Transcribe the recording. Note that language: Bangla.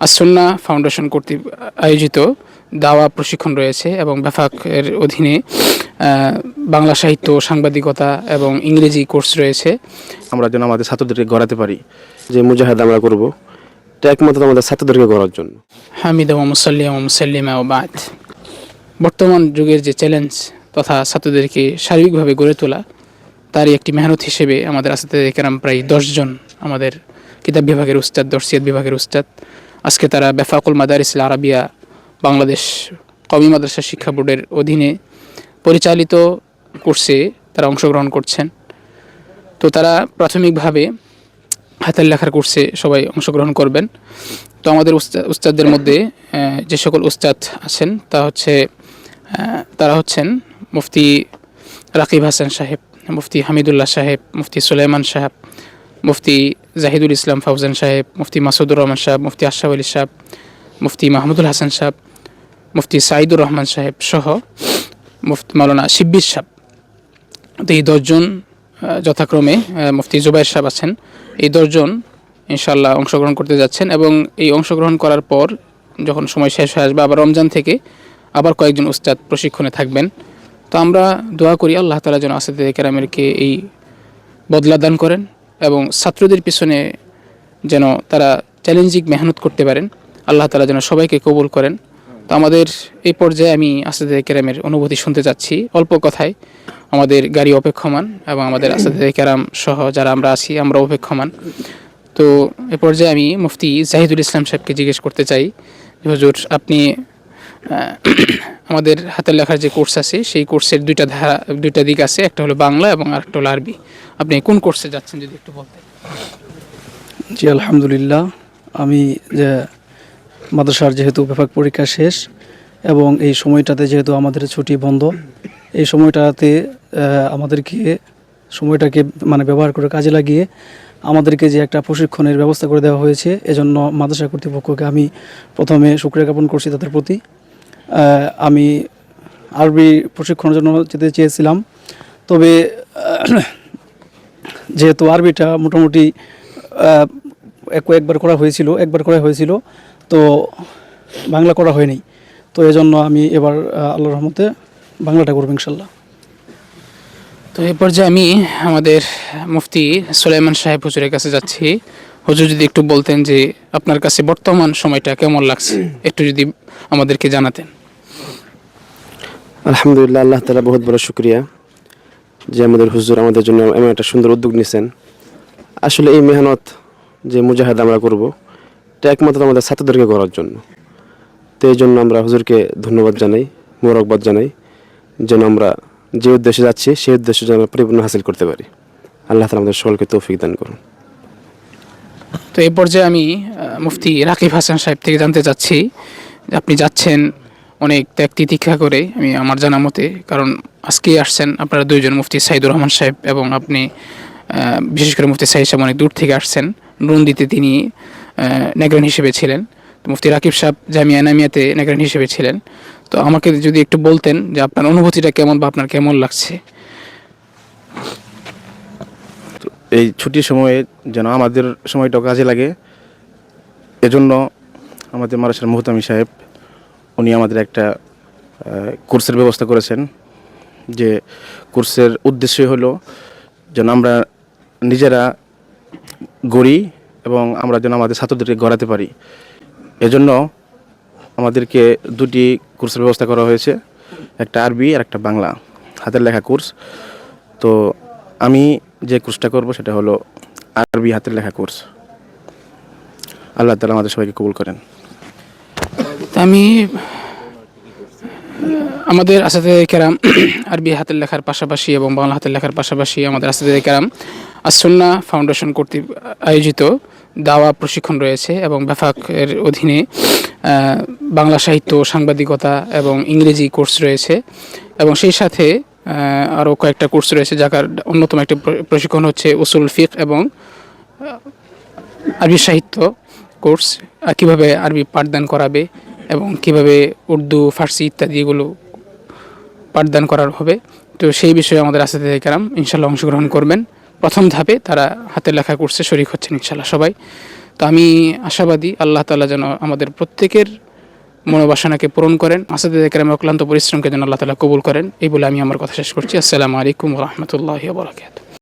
আসুন্না ফাউন্ডেশন কর্তৃক আয়োজিত দাওয়া প্রশিক্ষণ রয়েছে এবং ব্যাফাকের অধীনে বাংলা সাহিত্য, সাংবাদিকতা এবং ইংরেজি কোর্স রয়েছে। আমরা যেন আমাদের ছাত্রদেরকে গড়াতে পারি, যে মুজাহাদা আমরা করব, এটা একমাত্র আমাদের ছাত্রদেরকে গড়ার জন্য। হামিদা ওয়া মুসাল্লিয়া ওয়া মুসাল্লিমা ওয়া বাদ। বর্তমান যুগের যে চ্যালেঞ্জ তথা ছাত্রদেরকে শারীরিকভাবে গড়ে তোলা, তারই একটি মেহনত হিসেবে আমাদের আসাতিজা কেরাম প্রায় 10 জন আমাদের কিতাব বিভাগের উস্তাদ, দর্শিয়াত বিভাগের উস্তাদ, আজকে তারা বেফাকুল মাদারিস আল আরাবিয়া বাংলাদেশ কওমি মাদ্রাসা শিক্ষা বোর্ডের অধীনে পরিচালিত কোর্সে তারা অংশগ্রহণ করছেন। তো তারা প্রাথমিকভাবে হাতের লেখার কোর্সে সবাই অংশগ্রহণ করবেন। তো আমাদের উস্তাদদের মধ্যে যে সকল উস্তাদ আছেন তারা হচ্ছেন মুফতি রাকিব হাসান সাহেব, মুফতি হামিদুল্লাহ সাহেব, মুফতি সুলাইমান সাহেব, মুফতি জাহিদুল ইসলাম ফাউজান সাহেব, মুফতি মাসুদুর রহমান সাহেব, মুফতি আশরাফ আলী সাহেব, মুফতি মাহমুদুল হাসান সাহেব, মুফতি সাইদুর রহমান সাহেব সহ মুফতি মাওলানা শিব্বির সাহেব। তো এই 10 জন যথাক্রমে মুফতি জুবাইর সাহেব আছেন, এই 10 জন ইনশাআল্লাহ অংশগ্রহণ করতে যাচ্ছেন এবং এই অংশগ্রহণ করার পর যখন সময় শেষ হয়ে আসবে আবার রমজান থেকে আবার কয়েকজন উস্তাদ প্রশিক্ষণে থাকবেন। তো আমরা দোয়া করি আল্লাহ তাআলা যেন আসাতিজা কেরামেরকে এই বদলা দান করেন এবং ছাত্রদের পিছনে যেন তারা চ্যালেঞ্জিং মেহনত করতে পারেন, আল্লাহ তাআলা যেন সবাইকে কবুল করেন। তো আমাদের এই পর্যায়ে আমি আসাতিজা কেরামের অনুভূতি শুনতে যাচ্ছি অল্প কথায়। আমাদের গাড়ি অপেক্ষমান এবং আমাদের আসাতিজা কেরাম সহ যারা আমরা আছি আমরা অপেক্ষমান। তো এ পর্যায়ে আমি মুফতি জাহিদুল ইসলাম সাহেবকে জিজ্ঞেস করতে চাই, হুজুর আপনি আমাদের হাতের লেখার যে কোর্স আছে সেই কোর্সের দুইটা দিক আছে, একটা হলো বাংলা এবং আরেকটা হলো আরবি। আপনি কোন কোর্সে যাচ্ছেন যদি একটু বলতেন। জি আলহামদুলিল্লাহ, আমি যে মাদ্রাসার যেহেতু ব্যাপক পরীক্ষা শেষ এবং এই সময়টাতে যেহেতু আমাদের ছুটি বন্ধ, এই সময়টাতে সময়টাকে ব্যবহার করে কাজে লাগিয়ে আমাদেরকে যে একটা প্রশিক্ষণের ব্যবস্থা করে দেওয়া হয়েছে, এজন্য মাদ্রাসা কর্তৃপক্ষকে আমি প্রথমে শুকরিয়া জ্ঞাপন করছি তাদের প্রতি। আমি আরবি প্রশিক্ষণের জন্য যেতে চেয়েছিলাম, তবে যেহেতু আরবিটা মোটামুটি একবার করা হয়েছিল, তো বাংলা করা হয়নি। তো এজন্য আমি এবার আল্লাহর রহমতে বাংলাটা করব ইনশাল্লাহ। তো এই পর্যায়ে আমি আমাদের মুফতি সুলাইমান সাহেব হুজুরের কাছে যাচ্ছি। হুজুর যদি একটু বলতেন যে আপনার কাছে বর্তমান সময়টা কেমন লাগছে, একটু যদি আমাদেরকে জানাতেন। আলহামদুলিল্লাহ, আল্লাহ তাআলা বহুত বড় শুকরিয়া যে আমাদের হুজুর আমাদের জন্য এমন একটা সুন্দর উদ্যোগ নিয়েছেন। আসলে এই মেহনত যে মুজাহাদা আমরা করব, এটা একমাত্র আমাদের ছাত্রদেরকে গড়ার জন্য। তো এই জন্য আমরা হুজুরকে ধন্যবাদ জানাই, মোবারকবাদ জানাই, যেন আমরা যে উদ্দেশ্যে যাচ্ছি সেই উদ্দেশ্য যেন পরিপূর্ণ হাসিল করতে পারি। আল্লাহ তাআলা আমাদের সকলকে তৌফিক দান করুন। তো এই পর্যায়ে আমি মুফতি রাকিব হাসান সাহেব থেকে জানতে চাচ্ছি, আপনি যাচ্ছেন অনেক ত্যাগ তিতিক্ষা করে আমি আমার জানা মতে, কারণ আজকে আসছেন আপনারা 2 জন, মুফতি সাইদুর রহমান সাহেব এবং আপনি, বিশেষ করে মুফতি সাইদ সাহেব অনেক দূর থেকে আসছেন। নন্দিতে তিনি নেগরান হিসেবে ছিলেন, তো মুফতি রাকিব সাহেব জামিয়া নামিয়াতে নেগরান হিসেবে ছিলেন। তো আমাকে যদি একটু বলতেন যে আপনার অনুভূতিটা কেমন বা আপনার কেমন লাগছে। এই ছুটির সময়ে যেন আমাদের সময়টা কাজে লাগে, এজন্য আমাদের মাদ্রাসার মুহতামি সাহেব উনি আমাদের একটা কোর্সের ব্যবস্থা করেছেন। যে কোর্সের উদ্দেশ্য হলো যেন আমরা নিজেরা গড়ি এবং আমরা যেন আমাদের ছাত্রদেরকে গড়াতে পারি। এজন্য আমাদেরকে 2টি কোর্সের ব্যবস্থা করা হয়েছে, একটা আরবি আর একটা বাংলা হাতের লেখা কোর্স। তো আমি যে কোর্সটা করব সেটা হলো আরবি হাতের লেখা কোর্স। আল্লাহ তাআলা আমাদের সবাইকে কবুল করেন। আমি আমাদের আসাতিজা কেরাম আরবি হাতের লেখার পাশাপাশি এবং বাংলা হাতের লেখার পাশাপাশি আমাদের আসাতিজা কেরাম আসুন্না ফাউন্ডেশন কর্তৃক আয়োজিত দাওয়া প্রশিক্ষণ রয়েছে এবং ব্যাফাকের অধীনে বাংলা সাহিত্য, সাংবাদিকতা এবং ইংরেজি কোর্স রয়েছে এবং সেই সাথে আরও কয়েকটা কোর্স রয়েছে, যার অন্যতম একটা প্রশিক্ষণ হচ্ছে উসুল ফিকহ এবং আরবি সাহিত্য কোর্স, কীভাবে আরবি পাঠদান করাবে এবং কিভাবে উর্দু, ফার্সি ইত্যাদি এগুলো পাঠদান করার হবে। তো সেই বিষয়ে আমাদের আসাতিজা কেরাম ইনশাল্লাহ অংশগ্রহণ করবেন। প্রথম ধাপে তারা হাতের লেখা কোর্সে শরীক হচ্ছেন ইনশাল্লাহ সবাই। তো তো আমি আশাবাদী আল্লাহ তাআলা যেন আমাদের প্রত্যেকের মনোবাসনাকে পূরণ করেন, আসাদুল কেরামের অক্লান্ত পরিশ্রমকে যেন আল্লাহ তাআলা কবুল করেন, এই বলে আমি আমার কথা শেষ করছি। আসসালামু আলাইকুম ওয়া রাহমাতুল্লাহি ওয়া বারাকাতুহু।